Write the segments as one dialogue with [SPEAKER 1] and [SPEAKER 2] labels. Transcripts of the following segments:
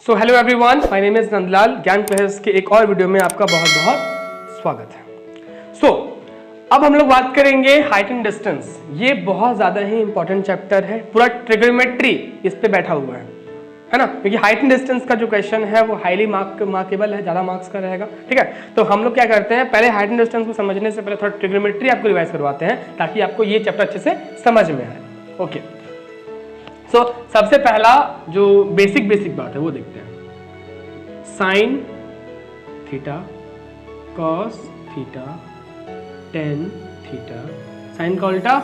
[SPEAKER 1] So hello everyone, my name is Nandlal. ज्ञान classes के एक और वीडियो में आपका बहुत बहुत स्वागत है। सो अब हम लोग बात करेंगे हाइट एंड डिस्टेंस। ये बहुत ज़्यादा ही इंपॉर्टेंट चैप्टर है, पूरा ट्रिग्नोमेट्री इस पे बैठा हुआ है ना, क्योंकि हाइट एंड डिस्टेंस का जो क्वेश्चन है वो हाईली मार्केबल है, ज़्यादा मार्क्स का रहेगा। ठीक है, तो हम लोग क्या करते हैं, पहले हाइट एंड डिस्टेंस को समझने से पहले थोड़ा ट्रिग्नोमेट्री आपको रिवाइज करवाते हैं ताकि आपको ये चैप्टर अच्छे से समझ में आए। ओके, सो सबसे पहला जो बेसिक बात है वो देखते हैं। Sine theta cos theta tan theta, sine का उल्टा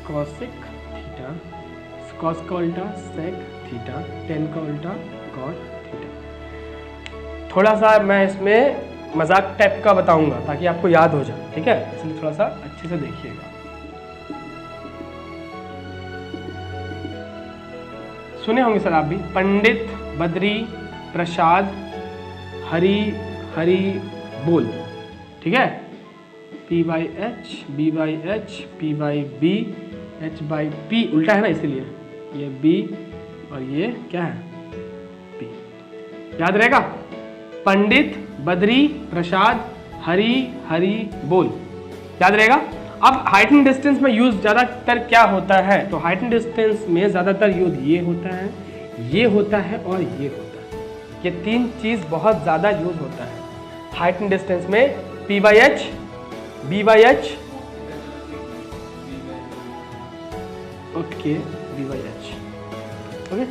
[SPEAKER 1] कॉसिक थीटा, कॉस का उल्टा सेक थीटा, टेन का उल्टा कॉट थीटा। थोड़ा सा मैं इसमें मजाक टाइप का बताऊंगा ताकि आपको याद हो जाए, ठीक है, इसलिए थोड़ा सा अच्छे से देखिएगा। सुने होंगे सर आप भी, पंडित बद्री प्रसाद हरी हरी बोल, ठीक है, P by H B by H P by B H by P उल्टा है ना, इसीलिए ये B और ये क्या है P। याद रहेगा, पंडित बद्री प्रसाद हरी हरी बोल, याद रहेगा। अब हाइट एंड डिस्टेंस में यूज ज्यादातर क्या होता है, तो हाइट एंड डिस्टेंस में ज्यादातर यूज ये होता है, ये होता है और ये होता है। ये तीन चीज बहुत ज्यादा यूज होता है हाइट एंड डिस्टेंस में। P by H B by H, okay, B by H, okay.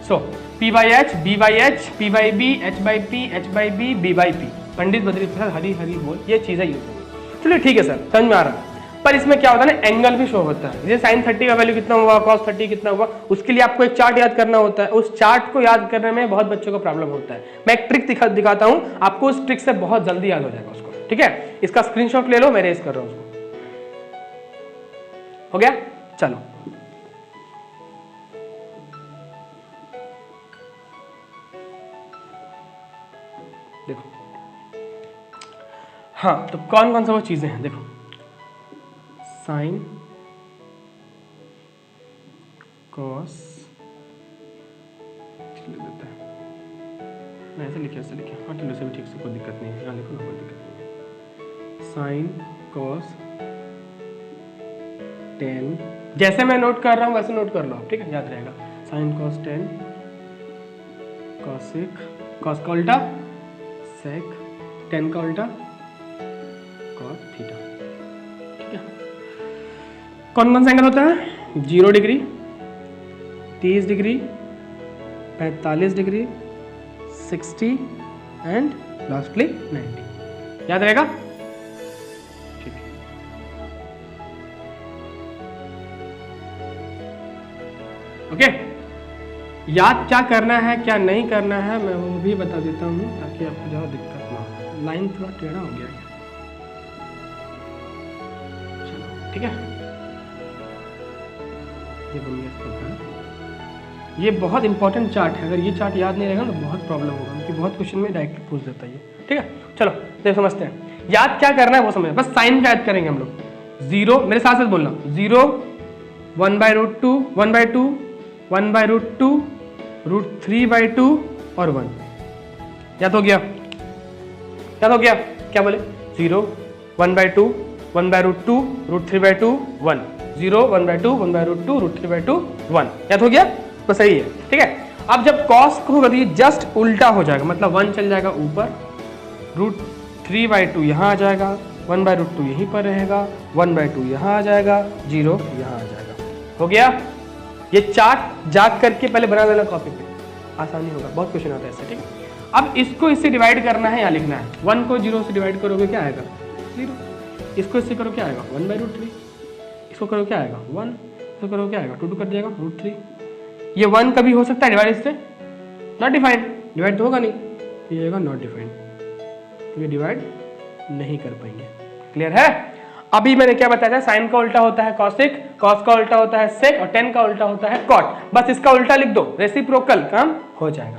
[SPEAKER 1] So P by H B by H P by B H by P H by B B by P, पंडित बद्री प्रसाद हरी हरी बोल, ये चीजें use होगी। चलिए ठीक है sir, समझ में आ रहा है। पर इसमें क्या होता है ना, एंगल भी शो होता है। जैसे साइन 30 का वैल्यू कितना हुआ, कॉस 30 कितना हुआ, उसके लिए आपको एक चार्ट याद करना होता है। उस चार्ट को याद करने में बहुत बच्चों को प्रॉब्लम होता है। मैं एक ट्रिक दिखाता हूं आपको, उस ट्रिक से बहुत जल्दी याद हो जाएगा उसको, ठीक है। इसका स्क्रीनशॉट ले लो, मैं रेस कर रहा हूं उसको। हो गया, चलो देखो। हाँ, तो कौन कौन सा वो चीजें हैं, देखो, साइन कॉस, देता है मैं ऐसे लिखे हाँ ठीक है, भी ठीक से कोई दिक्कत नहीं है, यहाँ लिखो ना, कोई दिक्कत नहीं है। साइन कॉस टेन, जैसे मैं नोट कर रहा हूँ वैसे नोट कर लो आप, ठीक है, याद रहेगा। Sine cos tan cosec, cos का उल्टा सेक, टेन का उल्टा कॉट थीटा, ठीक है। कौन कौन सा एंगल होता है, 0 degree, 30 degree, 45 degree, 60 and lastly 90, याद रहेगा, ठीक है। ओके, याद क्या करना है क्या नहीं करना है मैं वो भी बता देता हूँ ताकि आपको ज़्यादा दिक्कत ना हो। लाइन थोड़ा टेढ़ा हो गया है, चलो ठीक है, ये बन गया इसका चार्ट। ये बहुत इंपॉर्टेंट चार्ट है, अगर ये चार्ट याद नहीं रहेगा तो बहुत प्रॉब्लम होगा, क्योंकि बहुत क्वेश्चन में डायरेक्टली पूछ देता है ये, ठीक है। चलो देखो, समझते हैं याद क्या करना है वो समझ, बस साइन का याद करेंगे हम लोग। 0, मेरे साथ साथ बोलना, 0 1 by root 2 1 by 2 1 by root 2 root 3 by 2 और 1, याद हो गया, याद हो गया, क्या बोले, 0 1 by 2 1 by root 2 root 3 by 2 1, 0 1 by 2 1 by root 2 root 3 by 2 1, याद हो गया, तो सही है, ठीक है। अब जब कॉस होगा तो ये जस्ट उल्टा हो जाएगा, मतलब 1 चल जाएगा ऊपर, रूट 3 बाई 2 यहाँ आ जाएगा, 1 बाई रूट 2 यहीं पर रहेगा, 1 बाई 2 यहाँ आ जाएगा, 0 यहाँ आ जाएगा, हो गया। ये चार्ट जाग करके पहले बना लेना कॉपी पे, आसानी होगा, बहुत क्वेश्चन आता है ऐसे, ठीक है। अब इसको इससे डिवाइड करना है या लिखना है, 1 को 0 से डिवाइड करोगे क्या आएगा 0, इसको इससे करो क्या आएगा 1 बाई रूट 3, इसको करो क्या आएगा 1, इसको करो क्या आएगा 2 कर दिएगा रूट 3। ये 1 कभी हो सकता है डिवाइड इससे, नॉट डिफाइंड, डिवाइड तो होगा नहीं, ये आएगा नॉट डिफाइंड, तो ये डिवाइड नहीं कर पाएंगे, क्लियर है। अभी मैंने क्या बताया था, साइन का उल्टा होता है कॉसिक, कॉस का उल्टा होता है सेक और टेन का उल्टा होता है कॉट, बस इसका उल्टा लिख दो, रेसिप्रोकल, काम हो जाएगा।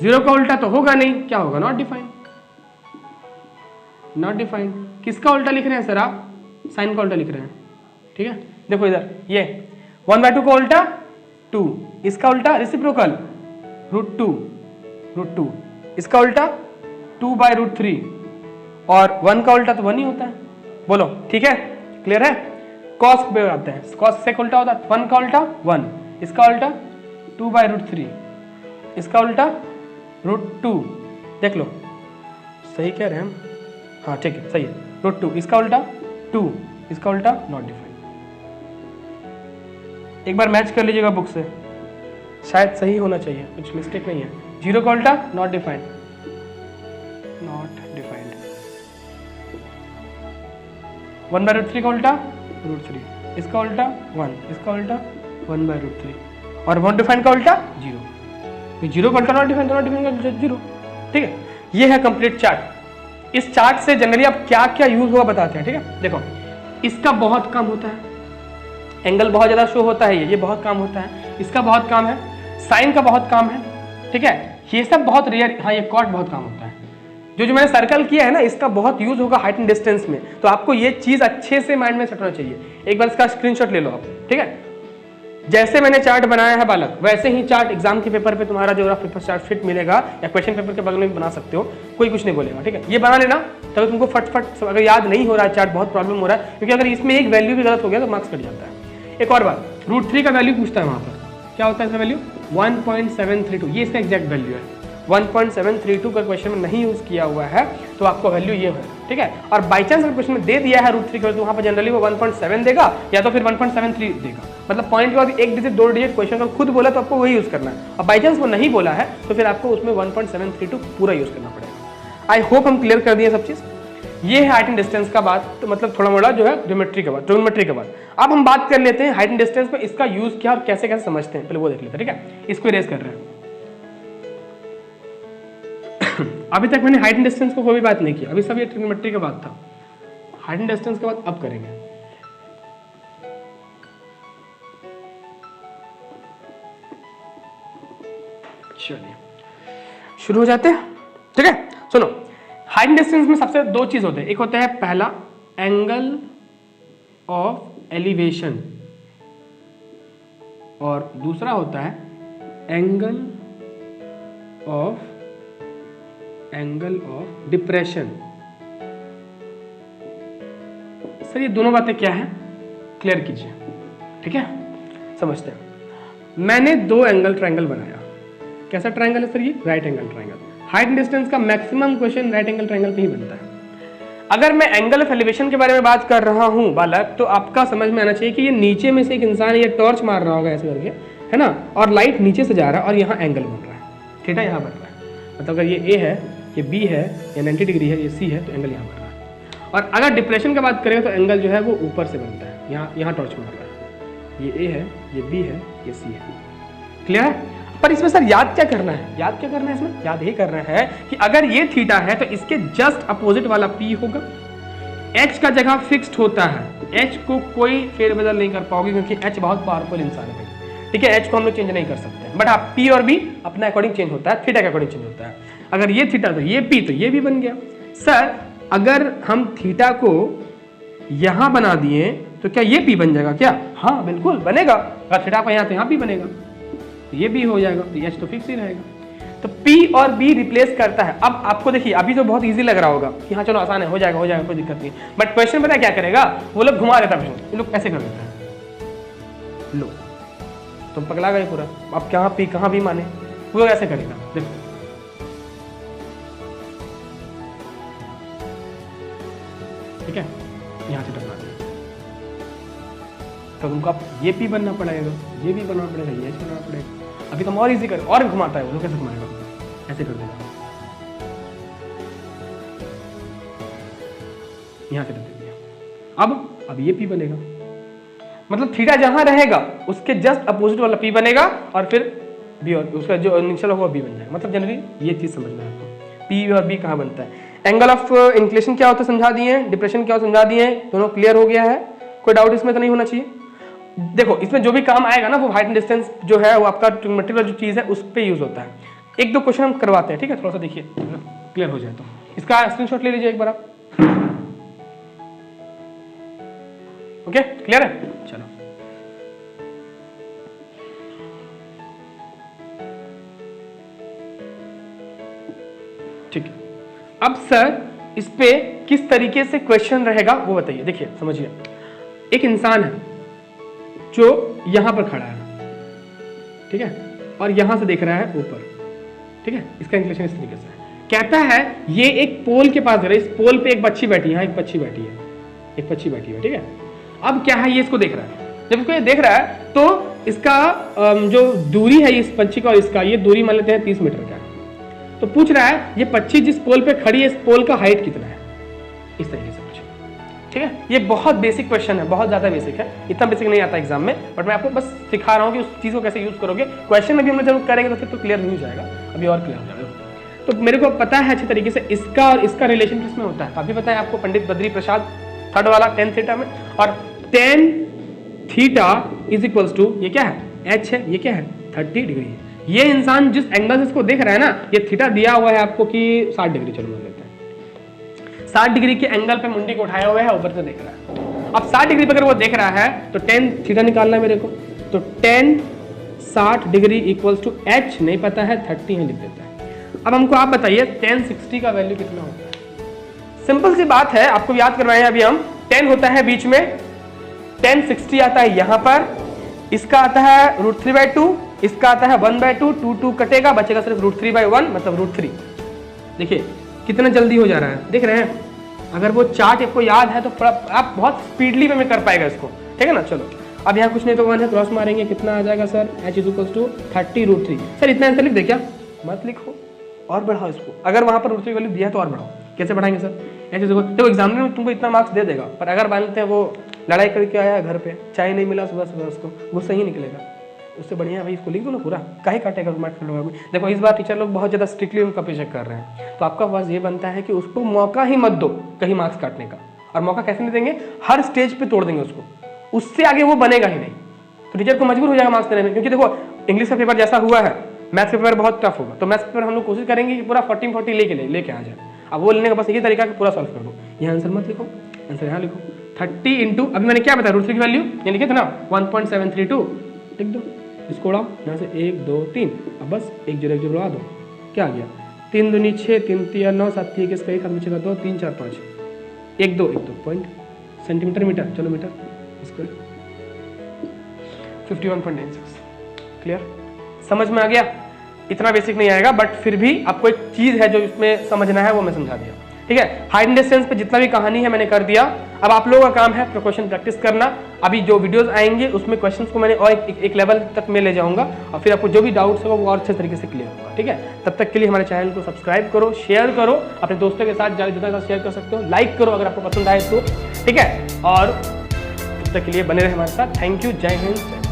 [SPEAKER 1] 0 का उल्टा तो होगा नहीं, क्या होगा नॉट डिफाइंड, नॉट डिफाइंड। किसका उल्टा लिख रहे हैं सर आप, साइन का उल्टा लिख रहे हैं, ठीक है। देखो इधर ये 1/2 का उल्टा 2, इसका उल्टा रेसिप्रोकल √2, √2, इसका उल्टा 2/√3, और 1 का उल्टा तो 1 ही होता है। बोलो ठीक है, क्लियर है। कॉस पे आते हैं, कॉस सेक उल्टा होता है 1 का उल्टा 1, इसका उल्टा 2/√3, इसका उल्टा √2। देख लो सही कह रहे हैं हम, हाँ ठीक है सही है। √2, इसका उल्टा 2, इसका उल्टा नॉट डिफाइंड। एक बार मैच कर लीजिएगा बुक से, शायद सही होना चाहिए, कुछ मिस्टेक नहीं है। 0 का उल्टा नॉट डिफाइंड, नॉट डिफाइंड। 1/√3 का उल्टा √3, इसका उल्टा 1, इसका उल्टा 1/√3, और नॉट डिफाइंड का उल्टा 0। 0 का उल्टा नॉट डिफाइंड, नॉट डिफाइंड का 0। ठीक है, ये है कंप्लीट चार्ट। इस चार्ट से जनरली आप क्या क्या यूज होगा बताते हैं। ठीक है, देखो इसका बहुत काम होता है, एंगल बहुत ज्यादा शो होता है, ये बहुत काम होता है, इसका बहुत काम है, साइन का बहुत काम है। ठीक है, ये सब बहुत रेयर, हाँ ये कॉट बहुत काम होता है। जो मैंने सर्कल किया है ना, इसका बहुत यूज होगा हाइट एंड डिस्टेंस में, तो आपको ये चीज अच्छे से माइंड में सेट होना चाहिए। एक बार इसका स्क्रीनशॉट ले लो आप। ठीक है, जैसे मैंने चार्ट बनाया है बालक, वैसे ही चार्ट एग्जाम के पेपर पे तुम्हारा जो पेपर चार्ट फिट मिलेगा, या क्वेश्चन पेपर के बगल में भी बना सकते हो, कोई कुछ नहीं बोलेगा। ठीक है, ये बना लेना, तभी तुमको फट अगर याद नहीं हो रहा है चार्ट, बहुत प्रॉब्लम हो रहा है, क्योंकि अगर इसमें एक वैल्यू भी गलत हो गया तो मार्क्स कट जाता है। एक और बात, √3 का वैल्यू पूछता है वहां पर, क्या होता है इसका वैल्यू 1.732, ये इसका एग्जैक्ट वैल्यू है। 1.732 का क्वेश्चन में नहीं यूज किया हुआ है तो आपको वैल्यू ये है। ठीक है, और बाई चांस अगर क्वेश्चन में दे दिया है √3 का, तो वहां पर जनरली वो 1.7 देगा या तो फिर 1.73 देगा। मतलब पॉइंट के बाद 1 डिजिट 2 डिजिट क्वेश्चन अगर खुद बोला तो आपको वही यूज करना है, और बाई चांस वो नहीं बोला है तो फिर आपको उसमें 1.732 पूरा यूज करना पड़ेगा। आई होप हम क्लियर कर दिए सब चीज। ये है हाइट एंड डिस्टेंस का बात, तो मतलब थोड़ा मोड़ा जो है ज्योमेट्री का बात, ट्रिग्नोमेट्री का बात। अब हम बात कर लेते हैं हाइट एंड डिस्टेंस में इसका यूज क्या और कैसे कैसे समझते हैं, पहले वो देख लेते हैं। ठीक है, इसको इरेज कर रहे हैं। अभी तक मैंने हाइट एंड डिस्टेंस को कोई भी बात नहीं की, अभी सब ये ट्रिग्नोमेट्री का बात था। हाइट एंड डिस्टेंस के बाद अब करेंगे। चलिए शुरू हो जाते हैं। ठीक है, सुनो, हाइट एंड डिस्टेंस में सबसे दो चीज होते हैं, एक होता है पहला एंगल ऑफ एलिवेशन, और दूसरा होता है एंगल ऑफ डिप्रेशन। सर ये दोनों बातें क्या है, क्लियर कीजिए। ठीक है, समझते हैं। मैंने दो एंगल ट्रायंगल बनाया, कैसा ट्रायंगल है सर ये, right angle triangle. Height and distance का maximum question right angle triangle पे ही बनता है। अगर मैं एंगल ऑफ एलिवेशन के बारे में बात कर रहा हूं बालक, तो आपका समझ में आना चाहिए कि ये नीचे में से एक इंसान ये टॉर्च मार रहा होगा ऐसे करके, है ना, और लाइट नीचे से जा रहा है और यहाँ एंगल बन रहा है, थीटा यहाँ बन रहा है। मतलब अगर ये ए है, ये बी है, या 90 डिग्री है, ये सी है, तो एंगल यहाँ बन रहा है। और अगर डिप्रेशन की बात करें तो एंगल जो है वो ऊपर से बनता है, यहाँ टॉर्च मार रहा है, ये ए है, ये बी है, ये सी है। क्लियर है? पर इसमें सर याद क्या करना है, याद क्या करना है इसमें, याद ये करना है कि अगर ये थीटा है तो इसके जस्ट अपोजिट वाला पी होगा। एच का जगह फिक्स्ड होता है, एच को कोई फेरबदल नहीं कर पाओगे क्योंकि एच बहुत पावरफुल इंसान है। ठीक है, एच को हम लोग चेंज नहीं कर सकते, बट हाँ पी और बी अपने अकॉर्डिंग चेंज होता है, थीटा के अकॉर्डिंग चेंज होता है। अगर ये थीटा तो ये पी, तो ये भी बन गया। सर अगर हम थीटा को यहां बना दिए तो क्या ये पी बन जाएगा क्या? हाँ बिल्कुल बनेगा। अगर थीटा को यहाँ तो यहाँ पी बनेगा, तो ये भी हो जाएगा, तो एच तो फिक्स ही रहेगा। तो P और B रिप्लेस करता है। अब आपको देखिए अभी तो बहुत इजी लग रहा होगा कि हाँ चलो आसान है, हो जाएगा कोई दिक्कत नहीं, बट क्वेश्चन पता है क्या करेगा, वो लोग घुमा देता है, ये लोग ऐसे कर देते हैं। लो तुम पगला गए पूरा, अब कहाँ P कहाँ B माने, वो लोग ऐसे करेगा। देखो ठीक है, यहाँ से टकरा दिया तो तुमको अब ये P बनना पड़ेगा, ये भी बनना पड़ेगा, ये बनना पड़ेगा। अभी तुम और इजी कर, और घुमाता है वो लोग, कैसे घुमाएगा, ऐसे कर देगा, यहां से दे दिया। अब ये P बनेगा, मतलब थीटा जहां रहेगा उसके जस्ट अपोजिट वाला P बनेगा, और फिर B और उसका जो इनिशियल होगा B बन जाएगा। मतलब जनरली ये चीज समझना है आपको, P और B कहां बनता है। एंगल ऑफ इंक्लिनेशन क्या होता है समझा दिए, डिप्रेशन क्या होता है समझा दिए, दोनों क्लियर हो गया है, कोई डाउट इसमें तो नहीं होना चाहिए। देखो इसमें जो भी काम आएगा ना वो हाइट एंड डिस्टेंस जो है वो आपका मटेरियल जो चीज है उस पर यूज होता है। एक दो क्वेश्चन हम करवाते हैं, ठीक है, थोड़ा सा देखिए क्लियर हो जाए तो। इसका स्क्रीनशॉट ले लीजिए एक बार आप। ओके क्लियर है, चलो ठीक है, अब सर इस पे किस तरीके से क्वेश्चन रहेगा वो बताइए। देखिए समझिए, एक इंसान है जो यहां पर खड़ा है, ठीक है, और यहां से देख रहा है ऊपर, ठीक है, इसका इंक्लेशन इस तरीके से है। कहता है ये एक पोल के पास है, इस पोल पे एक बच्ची बैठी है, यहाँ एक बच्ची बैठी है, एक बच्ची बैठी है, ठीक है। अब क्या है, ये इसको देख रहा है, जब इसको ये देख रहा है तो इसका जो दूरी है इस पक्षी का और इसका, ये दूरी मान लेते हैं 30 मीटर का है। तो पूछ रहा है ये पक्षी जिस पोल पे खड़ी है, इस पोल का हाइट कितना है, इस तरीके से पूछे, ठीक है। ये बहुत बेसिक क्वेश्चन है, बहुत ज्यादा बेसिक है, इतना बेसिक नहीं आता एग्जाम में, बट मैं आपको बस सिखा रहा हूँ कि उस चीज को कैसे यूज करोगे। क्वेश्चन में भी हम लोग जब करेंगे तो फिर तो क्लियर नहीं हो जाएगा, अभी और क्लियर हो जाएगा। तो मेरे को पता है अच्छे तरीके से इसका और इसका रिलेशन किसमें होता है, अभी पता है आपको, पंडित बद्री प्रसाद थर्ड वाला tan थीटा में, और tan theta is equals to, ये क्या है, h है, ये क्या है 30 डिग्री है। ये इंसान जिस एंगल से इसको देख रहा है ना, ये थीटा दिया हुआ है आपको कि 60 डिग्री, चलो मान लेते हैं 60 डिग्री के एंगल पे मुंडी को उठाया हुआ है, ऊपर से देख रहा है। अब 60 डिग्री पे अगर वो देख रहा है तो tan थीटा निकालना है मेरे को, तो tan 60 degree equals to h नहीं पता है 30 है, लिख देता है। अब हमको आप बताइए tan 60 का वैल्यू कितना होता है। सिंपल सी बात है, आपको याद करवाए हैं अभी हम, tan होता है बीच में, tan 60 आता है यहां पर, इसका आता है √3/2, इसका आता है 1/2, 2 कटेगा, बचेगा सिर्फ √3/1 मतलब √3। देखिए कितना जल्दी हो जा रहा है, देख रहे हैं। अगर वो चार्ट आपको याद है तो आप बहुत स्पीडली में कर पाएगा इसको, ठीक है ना। चलो अब यहाँ कुछ नहीं तो 1 है, क्रॉस मारेंगे, कितना आ जाएगा सर, h = 30 √3। सर इतना आंसर लिख दे क्या, मत लिखो और बढ़ाओ इसको, अगर वहां पर √3 वैल्यू दिया तो और बढ़ाओ। कैसे बढ़ाएंगे सर, ऐसे देखो एग्जामिनर में तुमको इतना मार्क्स दे देगा, पर अगर मान लेते हैं वो लड़ाई करके आया घर पे, चाय नहीं मिला सुबह सुबह, उसको गुस्सा ही निकलेगा, उससे बढ़िया भाई इसको लिख दो ना पूरा, काहे काटेगा मार्क्स। देखो इस बार टीचर लोग बहुत ज्यादा स्ट्रिक्टली उनका पीछे कर रहे हैं, तो आपका पास ये बनता है कि उसको मौका ही मत दो कहीं मार्क्स काटने का। और मौका कैसे नहीं देंगे, हर स्टेज पे तोड़ देंगे उसको, उससे आगे वो बनेगा ही नहीं। तो टीचर को मजबूर हो जाएगा मार्क्स देने में, क्योंकि देखो इंग्लिश का पेपर जैसा हुआ है, मैथ्स का पेपर बहुत टफ होगा, तो मैथ्स पेपर हम लोग कोशिश करेंगे कि पूरा 40 लेके आ जाए। अब वो लेने का बस यही तरीका कि पूरा सॉल्व कर दो। यहाँ आंसर मत लिखो, आंसर यहाँ लिखो 30 इंटू, अभी मैंने क्या बताया, √3 की वैल्यू ये लिखे थे ना 1.732, लिख दो, इसको उड़ाओ यहाँ से 1 2 3, अब बस 1 0 1 0 उड़ा दो, क्या आ गया 3 दूनी 6, 3 3 9, 7 3 1 1 बचेगा 2 3 4 5, 1 2 पॉइंट, सेंटीमीटर मीटर, चलो मीटर स्क्वायर 51.96। क्लियर, समझ में आ गया। इतना बेसिक नहीं आएगा, बट फिर भी आपको एक चीज है जो इसमें समझना है वो मैं समझा दिया, ठीक है। हाइट एंड डिस्टेंस पे जितना भी कहानी है मैंने कर दिया। अब आप लोगों का काम है क्वेश्चन प्रैक्टिस करना। अभी जो वीडियोस आएंगे उसमें क्वेश्चंस को मैंने और एक लेवल तक में ले जाऊंगा, और फिर आपको जो भी डाउट्स होगा वो और अच्छे तरीके से क्लियर होगा, ठीक है। तब तक के लिए हमारे चैनल को सब्सक्राइब करो, शेयर करो, अपने दोस्तों के साथ जितना ज़्यादा शेयर कर सकते हो, लाइक करो अगर आपको पसंद आए तो, ठीक है। और तब तक के लिए बने रहे हमारे साथ। थैंक यू, जय हिंद।